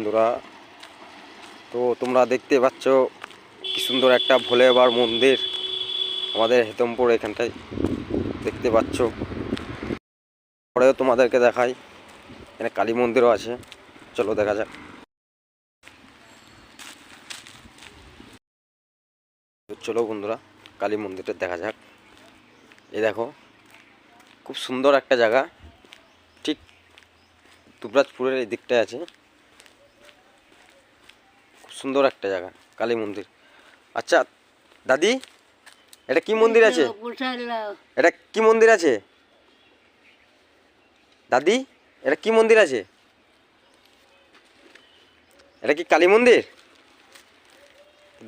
বন্ধুরা, তো তোমরা দেখতে পাচ্ছ কি সুন্দর একটা ভোলে বাবার মন্দির আমাদের হেতমপুর এখানটায় দেখতে পাচ্ছ। পরেও তোমাদেরকে দেখাই, এখানে কালী মন্দিরও আছে, চলো দেখা যাক। চলো বন্ধুরা, কালী মন্দিরটা দেখা যাক। এই দেখো, খুব সুন্দর একটা জায়গা, ঠিক দুবরাজপুরের এই দিকটায় আছে। খুব সুন্দর একটা জায়গা, কালী মন্দির। আচ্ছা দাদি, এটা কি মন্দির আছে? এটা কি মন্দির আছে দাদি? এটা কি মন্দির আছে? এটা কি কালী মন্দির?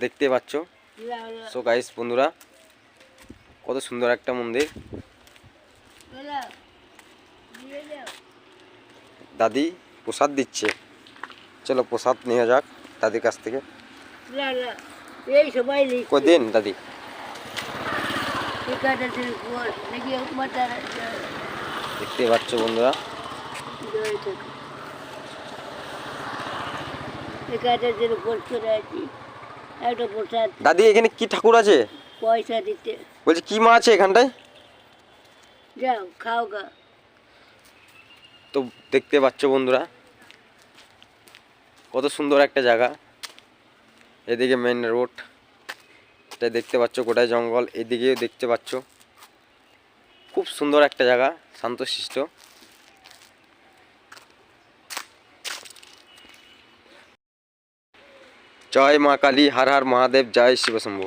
দেখতে পাচ্ছ। সো গাইস বন্ধুরা, কত সুন্দর একটা মন্দির। দাদি প্রসাদ দিচ্ছে, চলো প্রসাদ নিয়ে যাক দাদির কাছ থেকে। কদিন দাদি? দেখতে পাচ্ছ বন্ধুরা, দাদি এখানে কি ঠাকুর আছে? পয়সা দিতে বলছি কি মা আছে এখানটায়? যাও খাও গা। তো দেখতে পাচ্ছ বন্ধুরা, কত সুন্দর একটা জায়গা। এদিকে মেন রোড, এটা দেখতে পাচ্ছ, গোটায় জঙ্গল। এদিকেও দেখতে পাচ্ছ, খুব সুন্দর একটা জায়গা, শান্তশিষ্ট। জয় মা কালী, হর হর মহাদেব, জয় শিবশম্ভু।